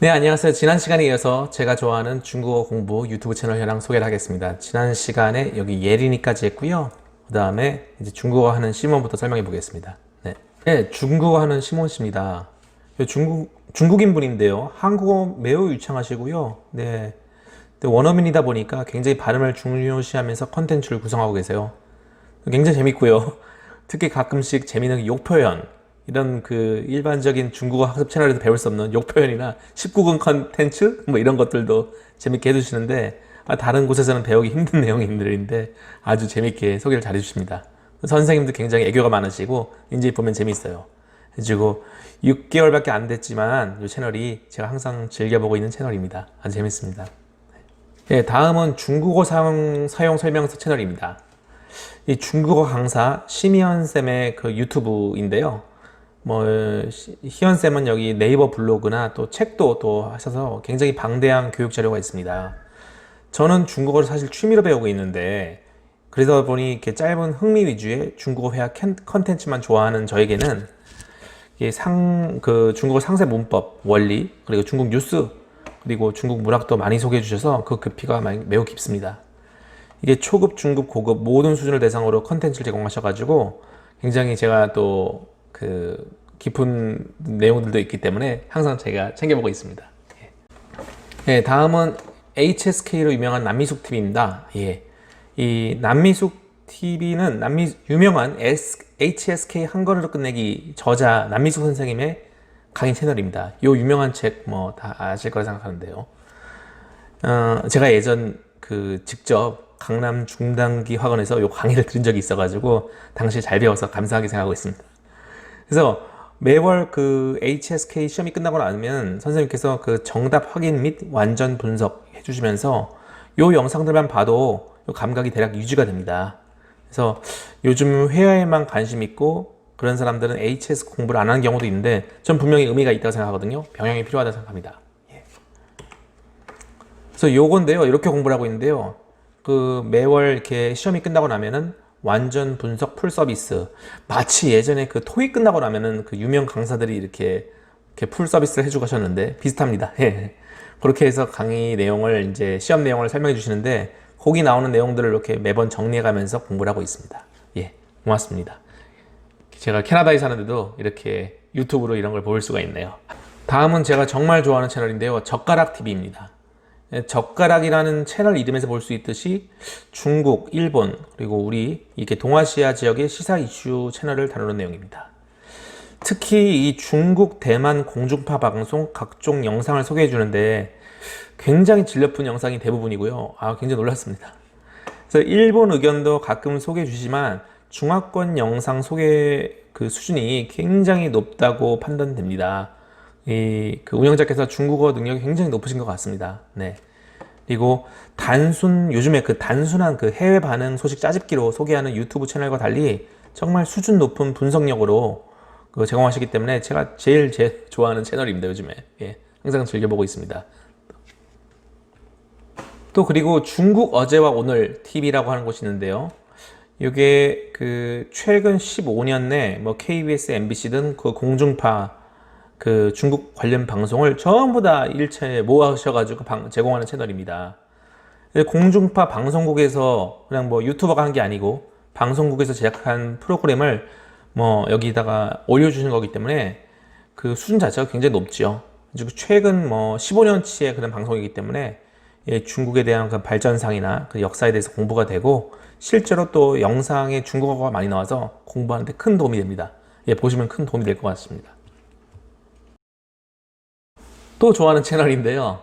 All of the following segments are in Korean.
네, 안녕하세요. 지난 시간에 이어서 제가 좋아하는 중국어 공부 유튜브 채널 현황 소개를 하겠습니다. 지난 시간에 여기 예린이까지 했고요. 그 다음에 이제 중국어 하는 시몬부터 설명해 보겠습니다. 네. 네, 중국어 하는 시몬 씨입니다. 중국인 분인데요. 한국어 매우 유창하시고요. 네. 원어민이다 보니까 굉장히 발음을 중요시하면서 컨텐츠를 구성하고 계세요. 굉장히 재밌고요. 특히 가끔씩 재미있는 욕 표현, 이런 그 일반적인 중국어 학습 채널에서 배울 수 없는 욕 표현이나 19금 컨텐츠 뭐 이런 것들도 재밌게 해주시는데, 다른 곳에서는 배우기 힘든 내용들인데 아주 재밌게 소개를 잘 해주십니다. 선생님도 굉장히 애교가 많으시고 이제 보면 재밌어요. 그리고 6개월밖에 안 됐지만 이 채널이 제가 항상 즐겨보고 있는 채널입니다. 아주 재밌습니다. 네, 다음은 중국어 사용 설명서 채널입니다. 이 중국어 강사 심희연쌤의 그 유튜브인데요. 희연쌤은 여기 네이버 블로그나 또 책도 또 하셔서 굉장히 방대한 교육 자료가 있습니다. 저는 중국어를 사실 취미로 배우고 있는데, 그러다 보니 이렇게 짧은 흥미 위주의 중국어 회화 컨텐츠만 좋아하는 저에게는 중국어 상세 문법, 원리, 그리고 중국 뉴스, 그리고 중국 문학도 많이 소개해 주셔서 그 깊이가 매우 깊습니다. 이게 초급, 중급, 고급 모든 수준을 대상으로 컨텐츠를 제공하셔가지고 굉장히 제가 또 깊은 내용들도 있기 때문에 항상 제가 챙겨보고 있습니다. 예, 다음은 HSK로 유명한 남미숙 TV입니다. 예, 이 남미숙 TV는 유명한 HSK 한 걸음으로 끝내기 저자 남미숙 선생님의 강의 채널입니다. 이 유명한 책 뭐 다 아실 거라 생각하는데요. 제가 예전 직접 강남 중단기 학원에서 이 강의를 들은 적이 있어가지고 당시 잘 배워서 감사하게 생각하고 있습니다. 그래서 매월 HSK 시험이 끝나고 나면 선생님께서 정답 확인 및 완전 분석 해주시면서 이 영상들만 봐도 요 감각이 대략 유지가 됩니다. 그래서 요즘 회화에만 관심 있고 그런 사람들은 HS 공부를 안 하는 경우도 있는데 전 분명히 의미가 있다고 생각하거든요. 병행이 필요하다고 생각합니다. 예. 그래서 요건데요. 이렇게 공부를 하고 있는데요. 매월 이렇게 시험이 끝나고 나면은 완전 분석 풀 서비스, 마치 예전에 토익 끝나고 나면은 유명 강사들이 이렇게 풀 서비스를 해주고 하셨는데 비슷합니다. 예. 그렇게 해서 강의 내용을 이제 시험 내용을 설명해 주시는데 거기 나오는 내용들을 이렇게 매번 정리해 가면서 공부를 하고 있습니다. 예, 고맙습니다. 제가 캐나다에 사는데도 이렇게 유튜브로 이런 걸 볼 수가 있네요. 다음은 제가 정말 좋아하는 채널인데요. 젓가락 TV입니다. 젓가락이라는 채널 이름에서 볼 수 있듯이 중국, 일본, 그리고 우리 이렇게 동아시아 지역의 시사 이슈 채널을 다루는 내용입니다. 특히 이 중국, 대만 공중파 방송 각종 영상을 소개해 주는데 굉장히 질 높은 영상이 대부분이고요. 굉장히 놀랐습니다. 그래서 일본 의견도 가끔 소개해 주시지만 중화권 영상 소개 수준이 굉장히 높다고 판단됩니다. 운영자께서 중국어 능력이 굉장히 높으신 것 같습니다. 네. 그리고 요즘에 단순한 해외 반응 소식 짜집기로 소개하는 유튜브 채널과 달리 정말 수준 높은 분석력으로 제공하시기 때문에 제가 제일 좋아하는 채널입니다. 요즘에. 예, 항상 즐겨보고 있습니다. 또 그리고 중국 어제와 오늘 TV라고 하는 곳이 있는데요. 이게 최근 15년 내 KBS, MBC든 공중파 중국 관련 방송을 전부 다 일체에 모아셔가지고 제공하는 채널입니다. 공중파 방송국에서 그냥 유튜버가 한 게 아니고 방송국에서 제작한 프로그램을 여기다가 올려주신 거기 때문에 수준 자체가 굉장히 높죠. 최근 15년치의 그런 방송이기 때문에 중국에 대한 발전상이나 역사에 대해서 공부가 되고 실제로 또 영상에 중국어가 많이 나와서 공부하는데 큰 도움이 됩니다. 보시면 큰 도움이 될 것 같습니다. 또 좋아하는 채널인데요.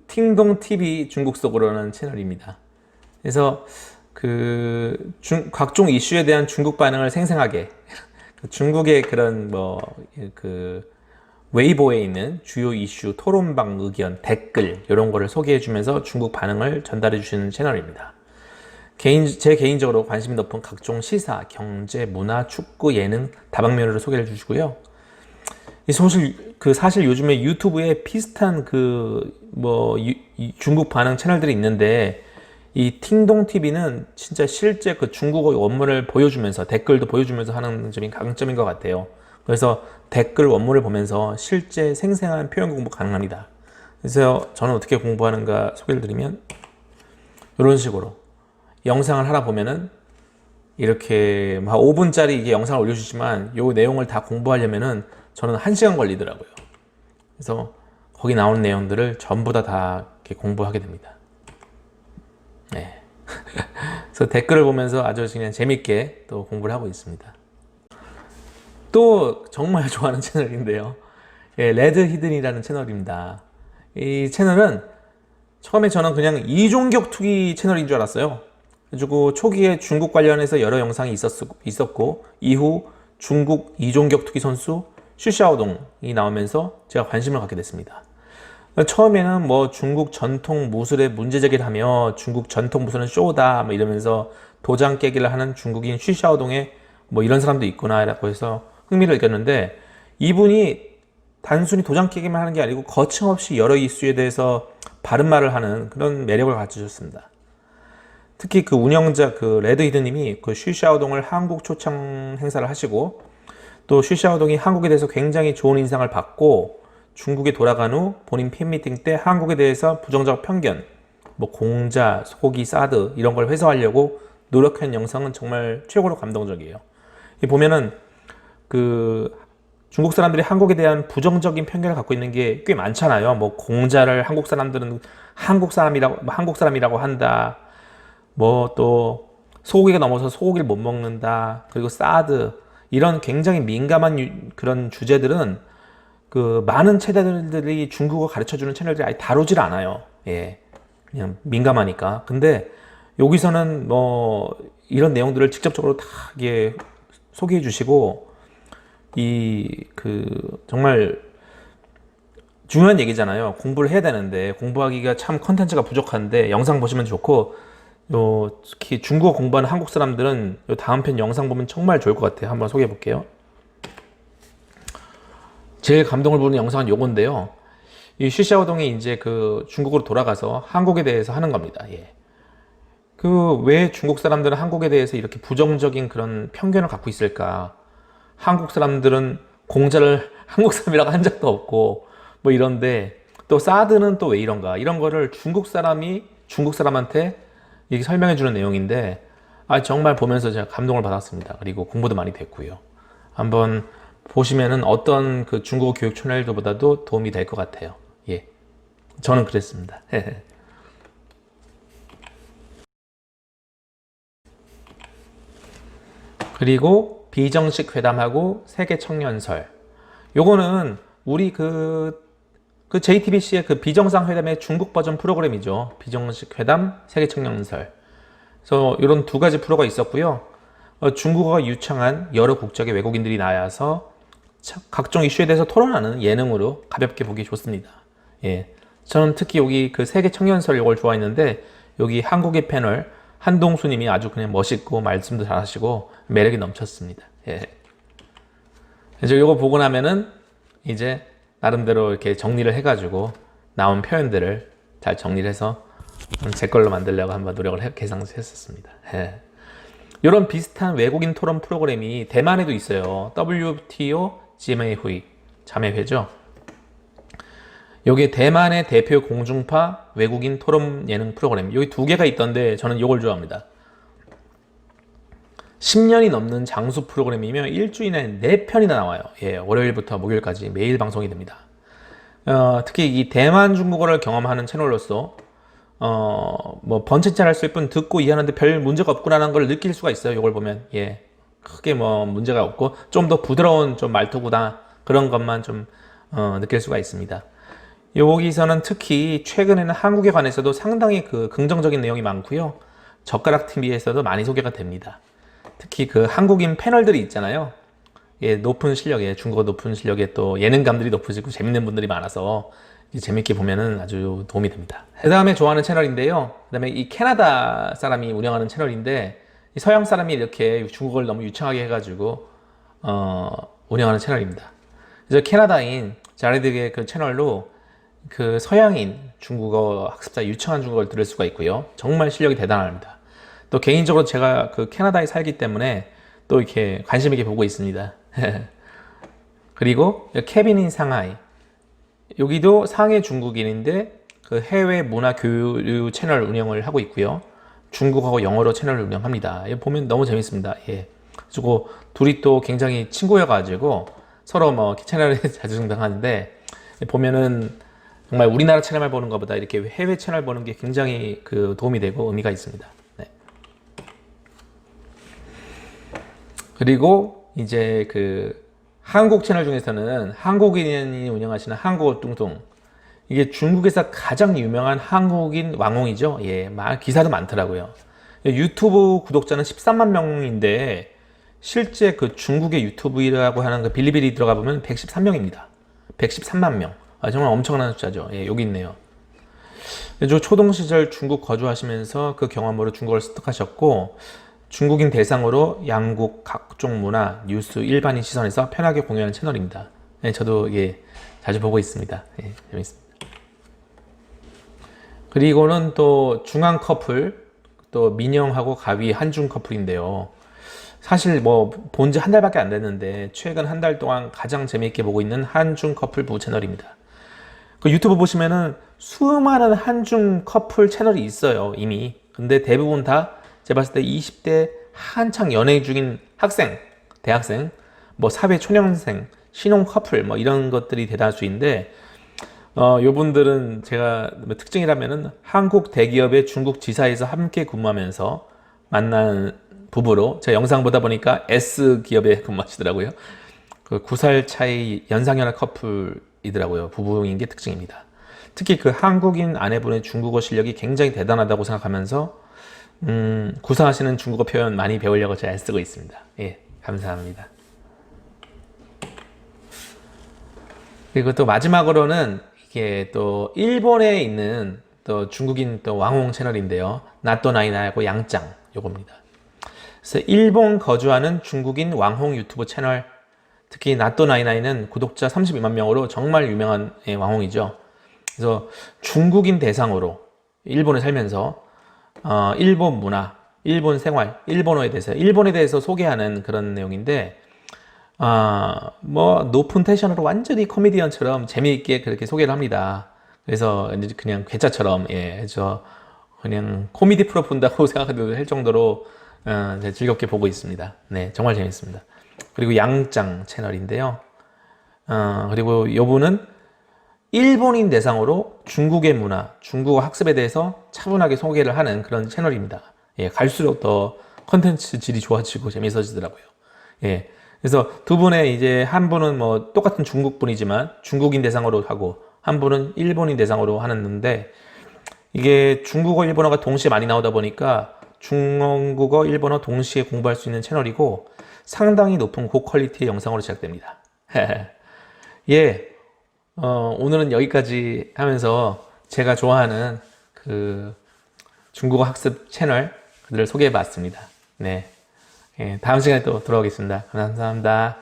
팅동TV 중국 속으로는 채널입니다. 그래서 각종 이슈에 대한 중국 반응을 생생하게 중국의 그런 웨이보에 있는 주요 이슈, 토론방 의견, 댓글 이런 거를 소개해 주면서 중국 반응을 전달해 주시는 채널입니다. 제 개인적으로 관심이 높은 각종 시사, 경제, 문화, 축구, 예능 다방면으로 소개를 해주시고요. 사실 요즘에 유튜브에 비슷한 중국 반응 채널들이 있는데 이 팅동TV는 진짜 실제 중국어 원문을 보여주면서 댓글도 보여주면서 하는 점이 강점인 것 같아요. 그래서 댓글 원문을 보면서 실제 생생한 표현 공부 가능합니다. 그래서 저는 어떻게 공부하는가 소개를 드리면 이런 식으로 영상을 하나 보면은 이렇게 막 5분짜리 이게 영상을 올려주지만 요 내용을 다 공부하려면은 저는 1시간 걸리더라고요. 그래서 거기 나오는 내용들을 전부 다 이렇게 공부하게 됩니다. 네. 그래서 댓글을 보면서 아주 그냥 재밌게 또 공부를 하고 있습니다. 또 정말 좋아하는 채널인데요. 예, 레드 히든이라는 채널입니다. 이 채널은 처음에 저는 그냥 이종격 투기 채널인 줄 알았어요. 그리고 초기에 중국 관련해서 여러 영상이 있었고 이후 중국 이종격 투기 선수 슈샤오동이 나오면서 제가 관심을 갖게 됐습니다. 처음에는 뭐 중국 전통 무술에 문제 제기를 하며 중국 전통 무술은 쇼다 뭐 이러면서 도장 깨기를 하는 중국인 슈샤오동에 뭐 이런 사람도 있구나 라고 해서 흥미를 느꼈는데, 이분이 단순히 도장 깨기만 하는 게 아니고 거침없이 여러 이슈에 대해서 바른 말을 하는 그런 매력을 갖추셨습니다. 특히 그 운영자 그 레드 히드님이 그 슈샤오동을 한국 초청 행사를 하시고, 또 슈샤오동이 한국에 대해서 굉장히 좋은 인상을 받고 중국에 돌아간 후 본인 팬미팅 때 한국에 대해서 부정적 편견, 뭐 공자, 소고기, 사드 이런 걸 회수하려고 노력한 영상은 정말 최고로 감동적이에요. 보면은 그 중국 사람들이 한국에 대한 부정적인 편견을 갖고 있는 게 꽤 많잖아요. 뭐 공자를 한국 사람들은 한국 사람이라고 한다. 뭐 또 소고기가 넘어서 소고기를 못 먹는다. 그리고 사드 이런 굉장히 민감한 그런 주제들은 그 많은 채널들이 중국어 가르쳐주는 채널들이 아예 다루질 않아요. 예, 그냥 민감하니까. 근데 여기서는 뭐 이런 내용들을 직접적으로 다 이게 소개해 주시고, 이 그 정말 중요한 얘기잖아요. 공부를 해야 되는데 공부하기가 참 컨텐츠가 부족한데 영상 보시면 좋고, 특히 중국어 공부하는 한국 사람들은 요 다음 편 영상 보면 정말 좋을 것 같아요. 한번 소개해 볼게요. 제일 감동을 보는 영상은 요건데요. 이 슈샤오동이 이제 그 중국으로 돌아가서 한국에 대해서 하는 겁니다. 예. 그 왜 중국 사람들은 한국에 대해서 이렇게 부정적인 그런 편견을 갖고 있을까? 한국 사람들은 공자를 한국 사람이라고 한 적도 없고 뭐 이런데, 또 사드는 또 왜 이런가? 이런 거를 중국 사람이 중국 사람한테 이렇게 설명해 주는 내용인데, 정말 보면서 제가 감동을 받았습니다. 그리고 공부도 많이 됐고요. 한번 보시면은 어떤 그 중국어 교육 채널들보다도 도움이 될 것 같아요. 예. 저는 그랬습니다. 그리고 비정식 회담하고 세계 청년설. 요거는 우리 그 JTBC의 그 비정상회담의 중국 버전 프로그램이죠. 비정식 회담, 세계 청년설. 그래서 이런 두 가지 프로가 있었고요. 중국어가 유창한 여러 국적의 외국인들이 나와서 각종 이슈에 대해서 토론하는 예능으로 가볍게 보기 좋습니다. 예. 저는 특히 여기 그 세계 청년설 이걸 좋아했는데, 여기 한국의 패널 한동수님이 아주 그냥 멋있고 말씀도 잘하시고 매력이 넘쳤습니다. 예. 그래서 이거 보고 나면은 이제 나름대로 이렇게 정리를 해가지고 나온 표현들을 잘 정리를 해서 제 걸로 만들려고 한번 노력을 계상했었습니다. 예. 이런 비슷한 외국인 토론 프로그램이 대만에도 있어요. WTO 지메이후이 자매회죠. 여기 대만의 대표 공중파 외국인 토론 예능 프로그램, 여기 두 개가 있던데 저는 이걸 좋아합니다. 10년이 넘는 장수 프로그램이며 일주일에 4편이나 나와요. 예, 월요일부터 목요일까지 매일 방송이 됩니다. 특히 이 대만 중국어를 경험하는 채널로서 뭐 번체잘 할 수 있을 뿐 듣고 이해하는데 별 문제가 없구나라는 걸 느낄 수가 있어요. 이걸 보면 예, 크게 뭐 문제가 없고 좀 더 부드러운 좀 말투구나 그런 것만 좀 느낄 수가 있습니다. 여기서는 특히 최근에는 한국에 관해서도 상당히 그 긍정적인 내용이 많고요. 젓가락 TV에서도 많이 소개가 됩니다. 특히 그 한국인 패널들이 있잖아요. 예, 높은 실력에, 중국어 높은 실력에 또 예능감들이 높으시고 재밌는 분들이 많아서 재밌게 보면은 아주 도움이 됩니다. 그 다음에 좋아하는 채널인데요. 그 다음에 이 캐나다 사람이 운영하는 채널인데, 서양 사람이 이렇게 중국어를 너무 유창하게 해가지고 운영하는 채널입니다. 그래서 캐나다인 자레드의 그 채널로 그 서양인 중국어 학습자 유창한 중국어를 들을 수가 있고요. 정말 실력이 대단합니다. 또 개인적으로 제가 그 캐나다에 살기 때문에 또 이렇게 관심 있게 보고 있습니다. 그리고 케빈인 상하이, 여기도 상해 중국인인데 그 해외 문화 교류 채널 운영을 하고 있고요. 중국하고 영어로 채널을 운영합니다. 이거 보면 너무 재밌습니다. 예. 그리고 둘이 또 굉장히 친구여가지고 서로 뭐 채널에 자주 등장하는데 보면은 정말 우리나라 채널 보는 것보다 이렇게 해외 채널 보는 게 굉장히 그 도움이 되고 의미가 있습니다. 네. 그리고 이제 그 한국 채널 중에서는 한국인이 운영하시는 한국어 뚱뚱, 이게 중국에서 가장 유명한 한국인 왕홍이죠. 예, 기사도 많더라고요. 유튜브 구독자는 13만 명인데 실제 그 중국의 유튜브라고 하는 그 빌리빌리 들어가 보면 113명입니다. 113만 명. 정말 엄청난 숫자죠. 예, 여기 있네요. 초동 시절 중국 거주하시면서 그 경험으로 중국어를 습득하셨고 중국인 대상으로 양국 각종 문화, 뉴스, 일반인 시선에서 편하게 공유하는 채널입니다. 예, 저도 예, 자주 보고 있습니다. 예, 재밌습니다. 그리고는 또 중앙 커플, 또 민영하고 가위 한중 커플인데요. 사실 뭐 본 지 한 달밖에 안 됐는데 최근 한 달 동안 가장 재미있게 보고 있는 한중 커플 부부 채널입니다. 그 유튜브 보시면은 수많은 한중 커플 채널이 있어요, 이미. 근데 대부분 다 제가 봤을 때 20대 한창 연애 중인 학생, 대학생, 뭐 사회 초년생, 신혼 커플 뭐 이런 것들이 대다수인데 요분들은 제가 특징이라면은 한국 대기업의 중국 지사에서 함께 근무하면서 만난 부부로 제가 영상 보다 보니까 S 기업에 근무하시더라고요. 그 9살 차이 연상연하 커플이더라고요. 부부인 게 특징입니다. 특히 그 한국인 아내분의 중국어 실력이 굉장히 대단하다고 생각하면서 구사하시는 중국어 표현 많이 배우려고 잘 쓰고 있습니다. 예, 감사합니다. 그리고 또 마지막으로는 이게 또 일본에 있는 또 중국인 또 왕홍 채널인데요. 나또나이나하고 양짱 요겁니다. 그래서 일본 거주하는 중국인 왕홍 유튜브 채널, 특히 나또나이나이는 구독자 32만 명으로 정말 유명한 왕홍이죠. 그래서 중국인 대상으로 일본에 살면서 일본 문화, 일본 생활, 일본에 대해서 소개하는 그런 내용인데 뭐 높은 텐션으로 완전히 코미디언처럼 재미있게 그렇게 소개를 합니다. 그래서 그냥 괴짜처럼 저 그냥 코미디 프로 본다고 생각해도 할 정도로 즐겁게 보고 있습니다. 네, 정말 재밌습니다. 그리고 양짱 채널인데요. 그리고 이분은 일본인 대상으로 중국의 문화, 중국어 학습에 대해서 차분하게 소개를 하는 그런 채널입니다. 예, 갈수록 더 컨텐츠 질이 좋아지고 재밌어지더라고요. 예. 그래서 두 분의 이제 한 분은 뭐 똑같은 중국 분이지만 중국인 대상으로 하고 한 분은 일본인 대상으로 하는데 이게 중국어, 일본어가 동시에 많이 나오다 보니까 중국어, 일본어 동시에 공부할 수 있는 채널이고 상당히 높은 고퀄리티의 영상으로 제작됩니다. 예, 오늘은 여기까지 하면서 제가 좋아하는 그 중국어 학습 채널들을 소개해 봤습니다. 네. 예, 다음 시간에 또 돌아오겠습니다. 감사합니다.